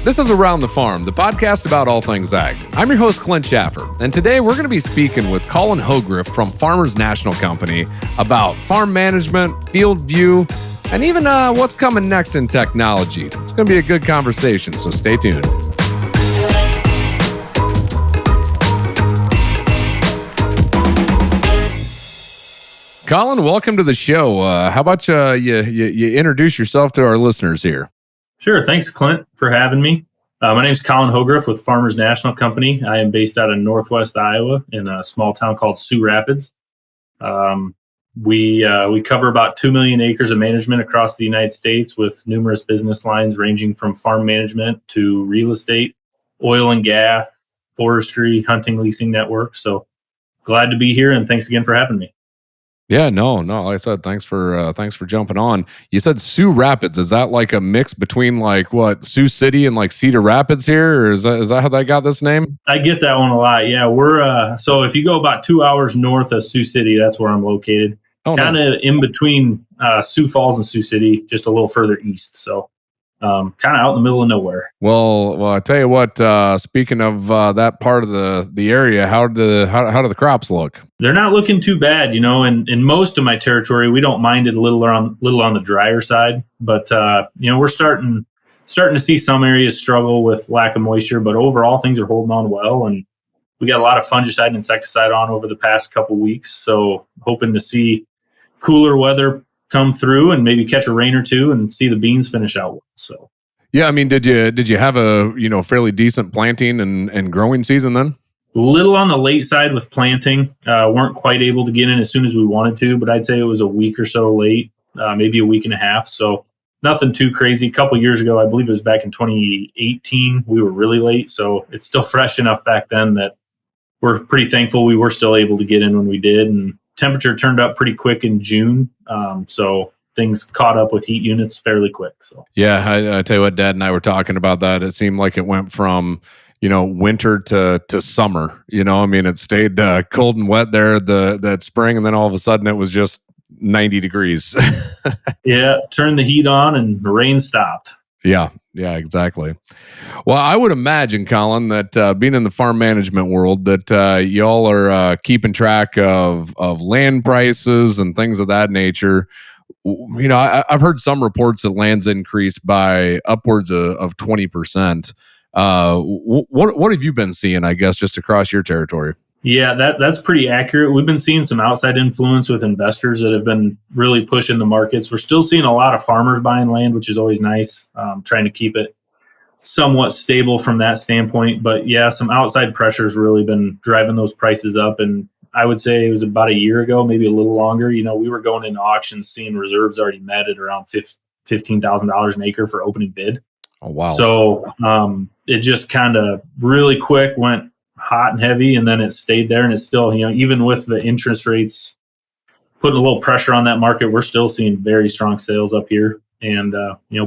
This is Around the Farm, the podcast about all things ag. I'm your host, Clint, and today we're going to be speaking with Colin Hogrefe from Farmers National Company about farm management, FieldView, and even what's coming next in technology. It's going to be a good conversation, so stay tuned. Colin, welcome to the show. How about you introduce yourself to our listeners here? Sure. Thanks, Clint, for having me. My name is Colin Hogrefe with Farmers National Company. I am based out of Northwest Iowa in a small town called Sioux Rapids. We cover about 2 million acres of management across the United States with numerous business lines ranging from farm management to real estate, oil and gas, forestry, hunting, leasing network. So glad to be here, and thanks again for having me. Yeah, no. Like I said, thanks for jumping on. You said Sioux Rapids. Is that like a mix between like what Sioux City and like Cedar Rapids here, or is that how they got this name? I get that one a lot. Yeah, we're so if you go about 2 hours north of Sioux City, that's where I'm located. Kind of in between Sioux Falls and Sioux City, just a little further east. So kind of out in the middle of nowhere. Well, I tell you what. Speaking of that part of the area, how do the crops look? They're not looking too bad, in most of my territory. We don't mind it a little on the drier side, but we're starting to see some areas struggle with lack of moisture, but overall things are holding on well, and we got a lot of fungicide and insecticide on over the past couple weeks. So hoping to see cooler weather come through and maybe catch a rain or two and see the beans finish out. So yeah, I mean, did you have a fairly decent planting and growing season then? A little on the late side with planting. Weren't quite able to get in as soon as we wanted to, but I'd say it was a week or so late, maybe a week and a half. So nothing too crazy. A couple years ago, I believe it was back in 2018, we were really late. So it's still fresh enough back then that we're pretty thankful we were still able to get in when we did. And temperature turned up pretty quick in June. So things caught up with heat units fairly quick. So yeah, I tell you what, Dad and I were talking about that. It seemed like it went from winter to summer. I mean, it stayed cold and wet there that spring, and then all of a sudden it was just 90 degrees. Yeah, turned the heat on and the rain stopped. Yeah, exactly. Well, I would imagine, Colin, that being in the farm management world, that y'all are keeping track of land prices and things of that nature. I've heard some reports that land's increased by upwards of 20%. What have you been seeing, I guess, just across your territory? Yeah, that's pretty accurate. We've been seeing some outside influence with investors that have been really pushing the markets. We're still seeing a lot of farmers buying land, which is always nice, trying to keep it somewhat stable from that standpoint. But yeah, some outside pressure has really been driving those prices up. And I would say it was about a year ago, maybe a little longer. We were going into auctions, seeing reserves already met at around $15,000 an acre for opening bid. Oh, wow. So it just kind of really quick went hot and heavy, and then it stayed there. And it's still, even with the interest rates putting a little pressure on that market, we're still seeing very strong sales up here. And,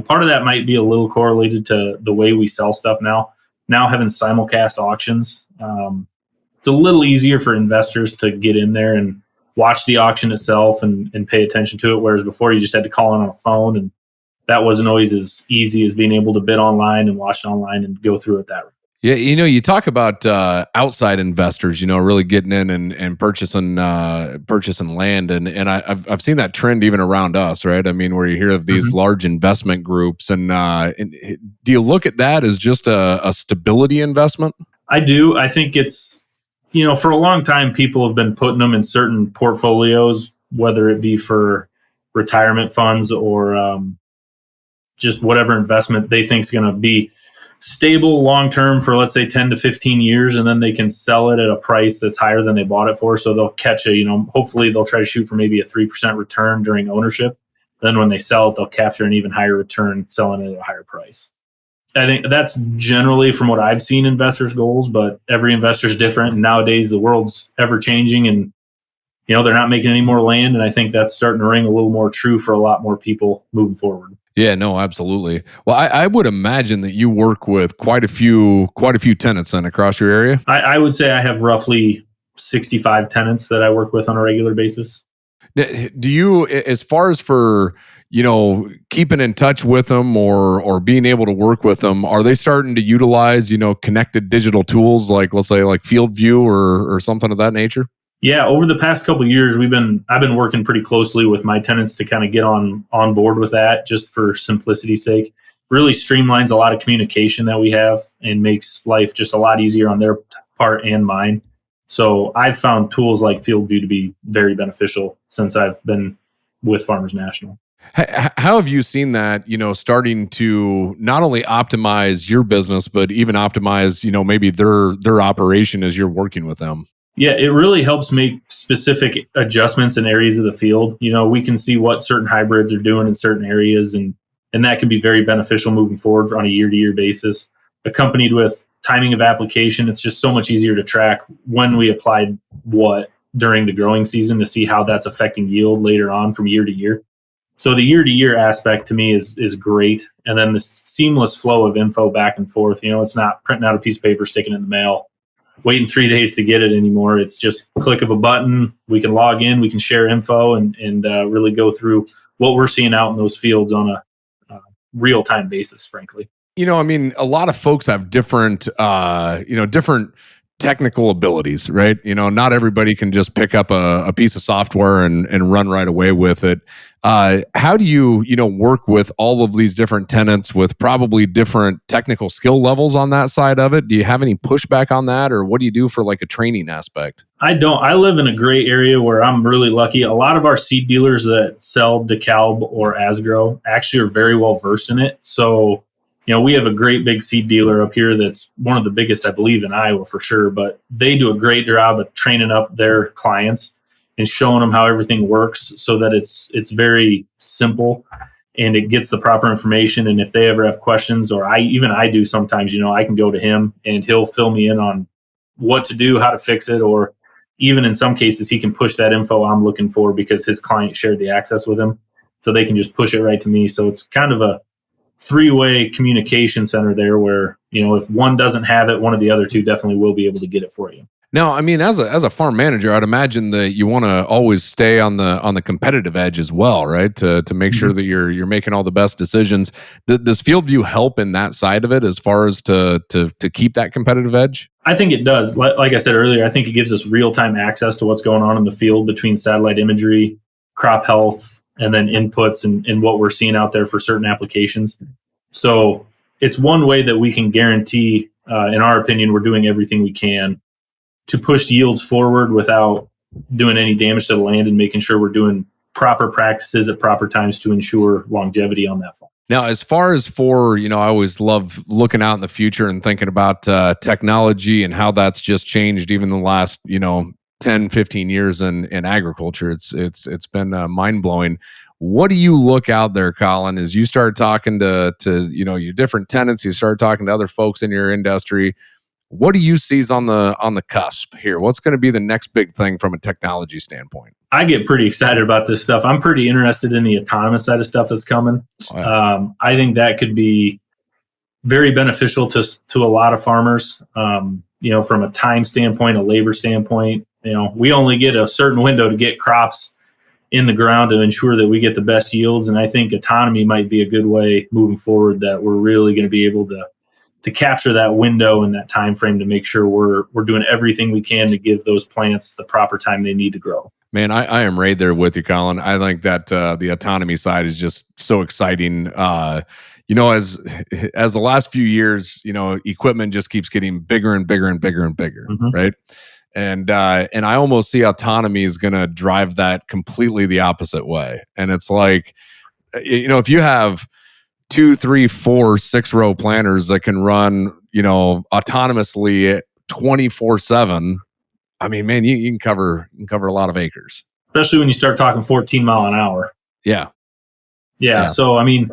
part of that might be a little correlated to the way we sell stuff now. Now having simulcast auctions, it's a little easier for investors to get in there and watch the auction itself and pay attention to it. Whereas before you just had to call in on a phone, and that wasn't always as easy as being able to bid online and watch it online and go through it that way. Yeah, you talk about outside investors, really getting in and purchasing land, and I've seen that trend even around us, right? I mean, where you hear of these large investment groups, and do you look at that as just a stability investment? I do. I think it's, for a long time, people have been putting them in certain portfolios, whether it be for retirement funds or just whatever investment they think is going to be stable long term for, let's say, 10 to 15 years, and then they can sell it at a price that's higher than they bought it for. So they'll catch hopefully they'll try to shoot for maybe a 3% return during ownership. Then when they sell it, they'll capture an even higher return selling it at a higher price. I think that's generally, from what I've seen, investors' goals, but every investor is different. And nowadays the world's ever changing, and they're not making any more land. And I think that's starting to ring a little more true for a lot more people moving forward. Yeah, no, absolutely. Well, I would imagine that you work with quite a few tenants then across your area. I would say I have roughly 65 tenants that I work with on a regular basis. Do you, as far as for, keeping in touch with them or being able to work with them, are they starting to utilize, connected digital tools like, let's say, like FieldView or something of that nature? Yeah, over the past couple of years, I've been working pretty closely with my tenants to kind of get on board with that, just for simplicity's sake. Really streamlines a lot of communication that we have and makes life just a lot easier on their part and mine. So I've found tools like FieldView to be very beneficial since I've been with Farmers National. How have you seen that, starting to not only optimize your business, but even optimize, maybe their operation as you're working with them? Yeah, it really helps make specific adjustments in areas of the field. We can see what certain hybrids are doing in certain areas, and that can be very beneficial moving forward on a year-to-year basis. Accompanied with timing of application, it's just so much easier to track when we applied what during the growing season to see how that's affecting yield later on from year to year. So the year-to-year aspect to me is great, and then the seamless flow of info back and forth. It's not printing out a piece of paper, sticking it in the mail, waiting 3 days to get it anymore. It's just click of a button. We can log in, we can share info, and really go through what we're seeing out in those fields on a real time basis, frankly. I mean, a lot of folks have different, different technical abilities, right? Not everybody can just pick up a piece of software and run right away with it. How do you, work with all of these different tenants with probably different technical skill levels on that side of it? Do you have any pushback on that, or what do you do for like a training aspect? I don't. I live in a gray area where I'm really lucky. A lot of our seed dealers that sell DeKalb or Asgrow actually are very well versed in it. So, we have a great big seed dealer up here that's one of the biggest, I believe, in Iowa for sure. But they do a great job of training up their clients and showing them how everything works so that it's very simple and it gets the proper information. And if they ever have questions, or I do sometimes, I can go to him and he'll fill me in on what to do, how to fix it, or even in some cases, he can push that info I'm looking for because his client shared the access with him. So they can just push it right to me. So it's kind of a three-way communication center there where, if one doesn't have it, one of the other two definitely will be able to get it for you. Now, I mean, as a farm manager, I'd imagine that you want to always stay on the competitive edge as well, right? To make sure that you're making all the best decisions. Does FieldView help in that side of it as far as to keep that competitive edge? I think it does. Like I said earlier, I think it gives us real-time access to what's going on in the field between satellite imagery, crop health, and then inputs and what we're seeing out there for certain applications. So it's one way that we can guarantee, in our opinion, we're doing everything we can to push yields forward without doing any damage to the land and making sure we're doing proper practices at proper times to ensure longevity on that farm. Now, as far as for, I always love looking out in the future and thinking about technology and how that's just changed even the last, 10, 15 years in agriculture. It's been mind blowing. What do you look out there, Colin, as you start talking to your different tenants, you start talking to other folks in your industry? What do you see is on the cusp here? What's going to be the next big thing from a technology standpoint? I get pretty excited about this stuff. I'm pretty interested in the autonomous side of stuff that's coming. Wow. I think that could be very beneficial to a lot of farmers. From a time standpoint, a labor standpoint, we only get a certain window to get crops in the ground to ensure that we get the best yields. And I think autonomy might be a good way moving forward that we're really going to be able to capture that window and that time frame to make sure we're doing everything we can to give those plants the proper time they need to grow. Man, I am right there with you, Colin. I think that the autonomy side is just so exciting. As the last few years, equipment just keeps getting bigger and bigger and bigger and bigger, mm-hmm. right? And I almost see autonomy is going to drive that completely the opposite way. And it's like, if you have 2, 3, 4, 6-row planters that can run, autonomously 24/7. I mean, man, you can cover a lot of acres, especially when you start talking 14 mile an hour. Yeah. So I mean,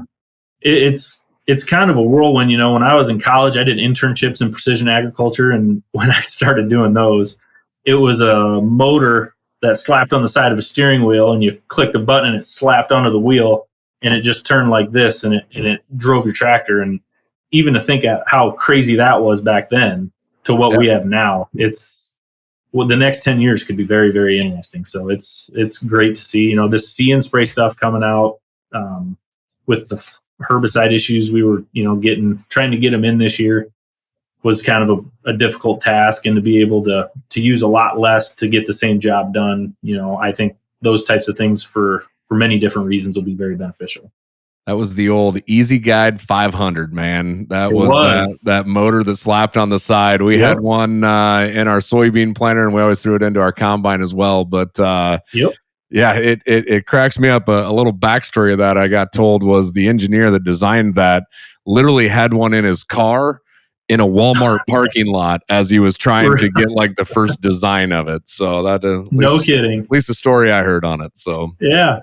it's kind of a whirlwind. When I was in college, I did internships in precision agriculture, and when I started doing those, it was a motor that slapped on the side of a steering wheel, and you clicked a button, and it slapped onto the wheel. And it just turned like this, and it drove your tractor. And even to think at how crazy that was back then to what we have now, the next 10 years could be very, very interesting. So it's great to see, this See and Spray stuff coming out, with the herbicide issues we were, trying to get them in this year was kind of a difficult task, and to be able to use a lot less to get the same job done. I think those types of things for many different reasons will be very beneficial. That was the old Easy Guide 500, man. That was that motor that slapped on the side. We had one in our soybean planter, and we always threw it into our combine as well. But yeah, it cracks me up. A little backstory of that I got told was the engineer that designed that literally had one in his car in a Walmart parking lot as he was trying to get like the first design of it. So that no kidding. At least the story I heard on it. So yeah,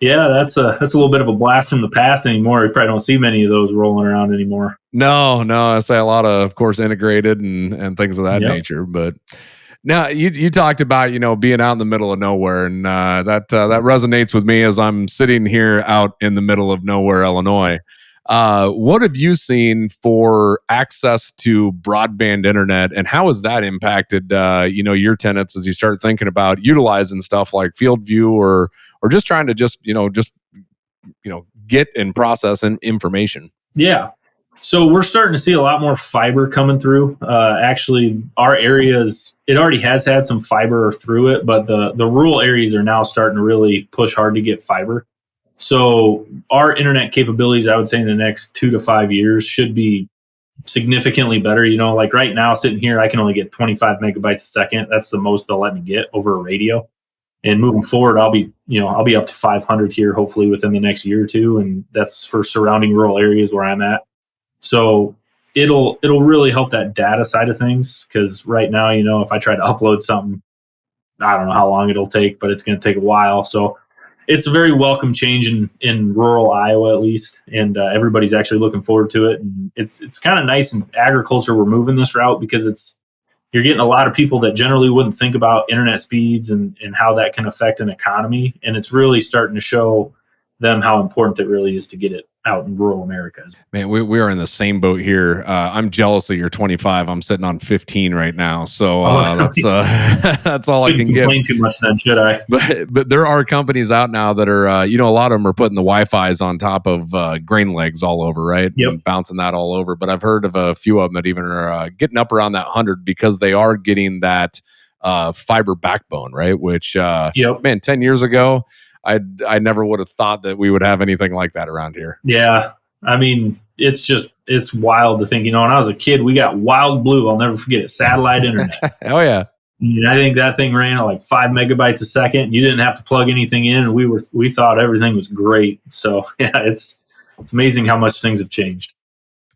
that's a little bit of a blast from the past anymore. You probably don't see many of those rolling around anymore. No, I say a lot of course, integrated and things of that nature. But now you talked about being out in the middle of nowhere, and that resonates with me as I'm sitting here out in the middle of nowhere, Illinois. What have you seen for access to broadband internet, and how has that impacted your tenants as you start thinking about utilizing stuff like FieldView or just trying to just get and process information? Yeah. So we're starting to see a lot more fiber coming through. Actually, our areas, it already has had some fiber through it, but the rural areas are now starting to really push hard to get fiber. So our internet capabilities, I would say in the next 2 to 5 years should be significantly better. Like right now sitting here, I can only get 25 megabytes a second. That's the most they'll let me get over a radio. And moving forward, I'll be up to 500 here, hopefully within the next year or two. And that's for surrounding rural areas where I'm at. So it'll really help that data side of things. Cause right now, if I try to upload something, I don't know how long it'll take, but it's going to take a while. So it's a very welcome change in rural Iowa, at least, and everybody's actually looking forward to it. And it's kind of nice in agriculture. We're moving this route because you're getting a lot of people that generally wouldn't think about internet speeds and how that can affect an economy, and it's really starting to show them how important it really is to get it out in rural America. Man, we are in the same boat here. I'm jealous that you're 25. I'm sitting on 15 right now, so that's all I can get. Complain too much then, should I? But there are companies out now that are a lot of them are putting the Wi-Fi's on top of grain legs all over, right? Yep. And bouncing that all over. But I've heard of a few of them that even are getting up around that 100 because they are getting that fiber backbone, right? Which man, 10 years ago, I never would have thought that we would have anything like that around here. Yeah. I mean, it's wild to think, when I was a kid, we got Wild Blue. I'll never forget it. Satellite internet. Oh yeah. And I think that thing ran at like 5 megabytes a second. You didn't have to plug anything in, and we thought everything was great. So yeah, it's amazing how much things have changed.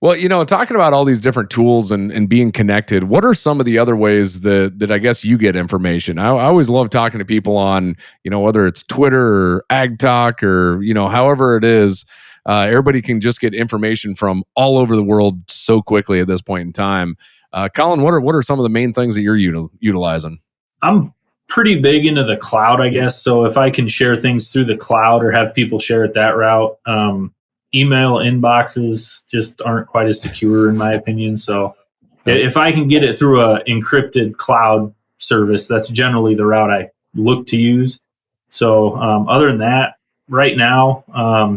Well, talking about all these different tools and being connected, what are some of the other ways that I guess you get information? I always love talking to people on, whether it's Twitter or Ag Talk or, however it is. Everybody can just get information from all over the world so quickly at this point in time. Colin, what are some of the main things that you're utilizing? I'm pretty big into the cloud, I guess. So if I can share things through the cloud or have people share it that route, email inboxes just aren't quite as secure in my opinion. So if I can get it through a encrypted cloud service, that's generally the route I look to use. So other than that, right now,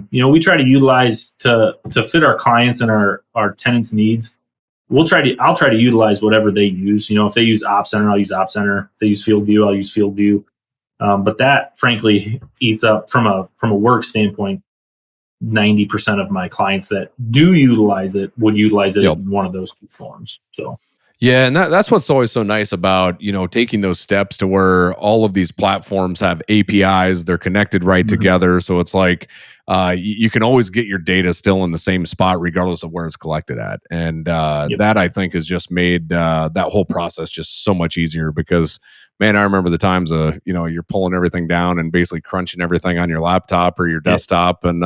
we try to utilize to fit our clients and our tenants' needs. I'll try to utilize whatever they use. If they use Op Center, I'll use Op Center. If they use FieldView, I'll use FieldView. But that frankly eats up from a work standpoint. 90% of my clients that do utilize it would utilize it in one of those two forms. So yeah, and that's what's always so nice about taking those steps to where all of these platforms have APIs, they're connected right together, so it's like you can always get your data still in the same spot regardless of where it's collected at, and that I think has just made that whole process just so much easier because man, I remember the times you're pulling everything down and basically crunching everything on your laptop or your desktop and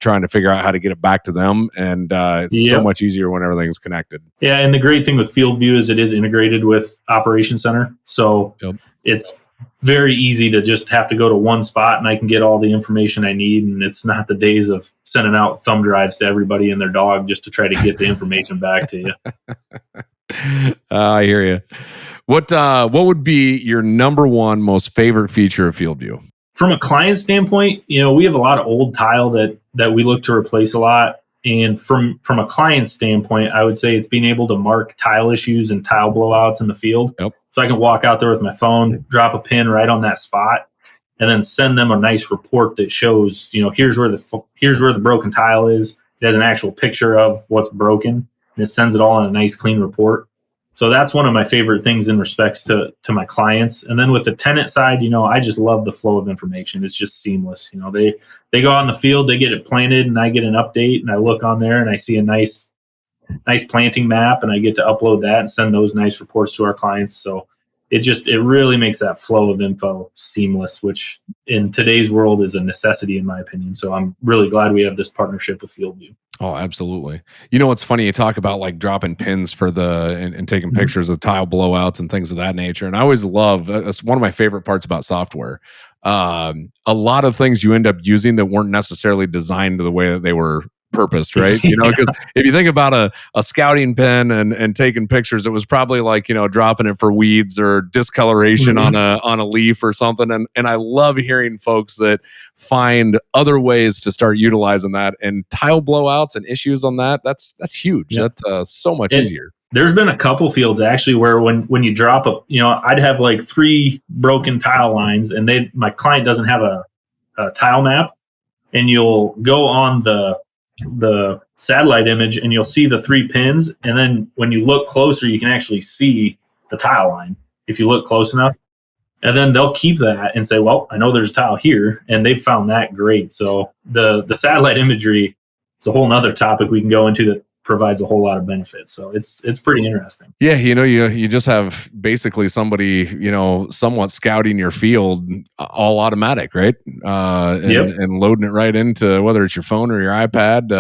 trying to figure out how to get it back to them, and it's so much easier when everything's connected. Yeah, and the great thing with FieldView is it is integrated with Operations Center, so it's very easy to just have to go to one spot and I can get all the information I need, and it's not the days of sending out thumb drives to everybody and their dog just to try to get the information back to you. I hear you. What would be your number one most favorite feature of FieldView? From a client standpoint, we have a lot of old tile that we look to replace a lot. And from a client standpoint, I would say it's being able to mark tile issues and tile blowouts in the field. Yep. So I can walk out there with my phone, drop a pin right on that spot, and then send them a nice report that shows, here's where the broken tile is. It has an actual picture of what's broken, and it sends it all in a nice, clean report. So that's one of my favorite things in respects to my clients. And then with the tenant side, I just love the flow of information. It's just seamless. They go out in the field, they get it planted, and I get an update, and I look on there and I see a nice planting map, and I get to upload that and send those nice reports to our clients. So it really makes that flow of info seamless, which in today's world is a necessity, in my opinion. So I'm really glad we have this partnership with FieldView. Oh, absolutely. What's funny? You talk about like dropping pins for and taking pictures of tile blowouts and things of that nature. And I always love, that's one of my favorite parts about software. A lot of things you end up using that weren't necessarily designed the way that they were purposed, right? Because if you think about a scouting pen and taking pictures, it was probably like, dropping it for weeds or discoloration on a leaf or something. And I love hearing folks that find other ways to start utilizing that, and tile blowouts and issues on that's huge. Yep. That's so much easier. There's been a couple fields actually where when you drop I'd have like 3 broken tile lines, and my client doesn't have a tile map, and you'll go on the satellite image and you'll see the 3 pins, and then when you look closer you can actually see the tile line if you look close enough, and then they'll keep that and say, well, I know there's a tile here, and they've found that great. So the satellite imagery is a whole nother topic we can go into that provides a whole lot of benefits. So it's pretty interesting. Yeah, you just have basically somebody, somewhat scouting your field all automatic, right? And loading it right into whether it's your phone or your iPad.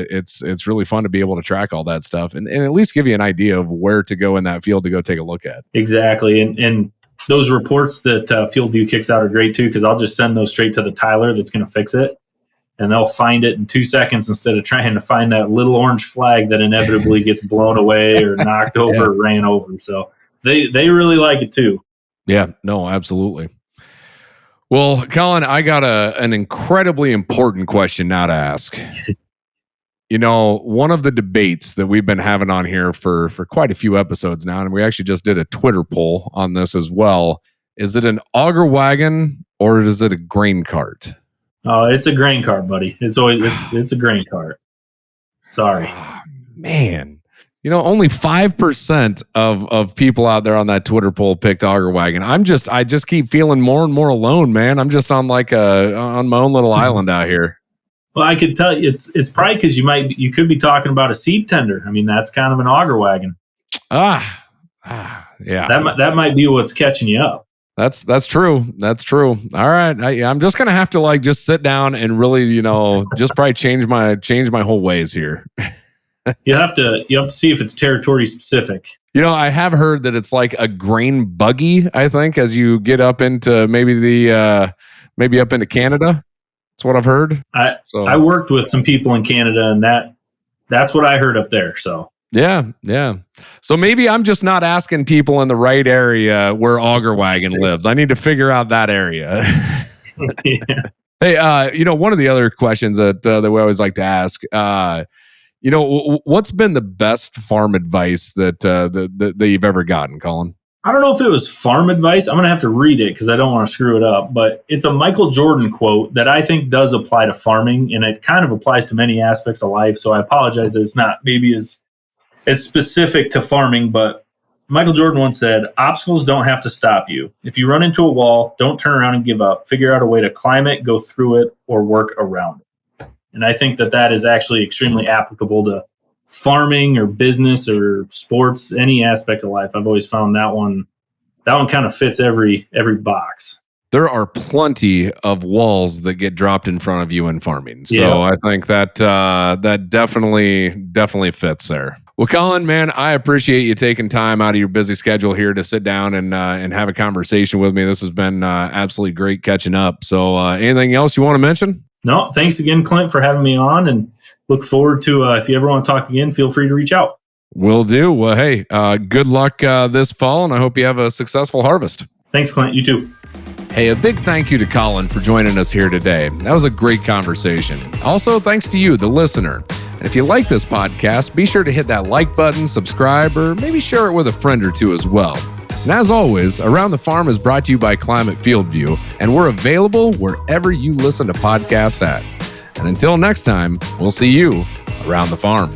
It's really fun to be able to track all that stuff and at least give you an idea of where to go in that field to go take a look at. Exactly. And those reports that FieldView kicks out are great too, because I'll just send those straight to the tiler that's going to fix it. And they'll find it in 2 seconds instead of trying to find that little orange flag that inevitably gets blown away or knocked over or ran over. So they really like it too. Yeah, no, absolutely. Well, Colin, I got an incredibly important question now to ask. One of the debates that we've been having on here for quite a few episodes now, and we actually just did a Twitter poll on this as well. Is it an auger wagon or is it a grain cart? Oh, it's a grain cart, buddy. It's a grain cart. Sorry. Oh, man. Only 5% of people out there on that Twitter poll picked auger wagon. I just keep feeling more and more alone, man. I'm just on on my own little island out here. Well, I could tell you it's probably because you could be talking about a seed tender. I mean, that's kind of an auger wagon. Yeah. That might be what's catching you up. That's true. That's true. All right. I'm just gonna have to just sit down and really, just probably change my whole ways here. You have to see if it's territory specific. I have heard that it's like a grain buggy, I think, as you get up into maybe up into Canada. That's what I've heard. I worked with some people in Canada, and that's what I heard up there. So yeah. So maybe I'm just not asking people in the right area where auger wagon lives. I need to figure out that area. Yeah. Hey, one of the other questions that we always like to ask, what's been the best farm advice that you've ever gotten, Colin? I don't know if it was farm advice. I'm going to have to read it because I don't want to screw it up. But it's a Michael Jordan quote that I think does apply to farming, and it kind of applies to many aspects of life. So I apologize that it's not maybe as specific to farming, but Michael Jordan once said, obstacles don't have to stop you. If you run into a wall, don't turn around and give up. Figure out a way to climb it, go through it, or work around it. And I think that is actually extremely applicable to farming or business or sports, any aspect of life. I've always found that one kind of fits every box. There are plenty of walls that get dropped in front of you in farming. So I think that definitely fits there. Well, Colin, man, I appreciate you taking time out of your busy schedule here to sit down and have a conversation with me. This has been absolutely great catching up. So anything else you want to mention? No, thanks again, Clint, for having me on, and look forward to if you ever want to talk again, feel free to reach out. Will do. Well, hey, good luck this fall, and I hope you have a successful harvest. Thanks, Clint. You too. Hey, a big thank you to Colin for joining us here today. That was a great conversation. Also, thanks to you, the listener. And if you like this podcast, be sure to hit that like button, subscribe, or maybe share it with a friend or two as well. And as always, Around the Farm is brought to you by Climate FieldView, and we're available wherever you listen to podcasts at. And until next time, we'll see you around the farm.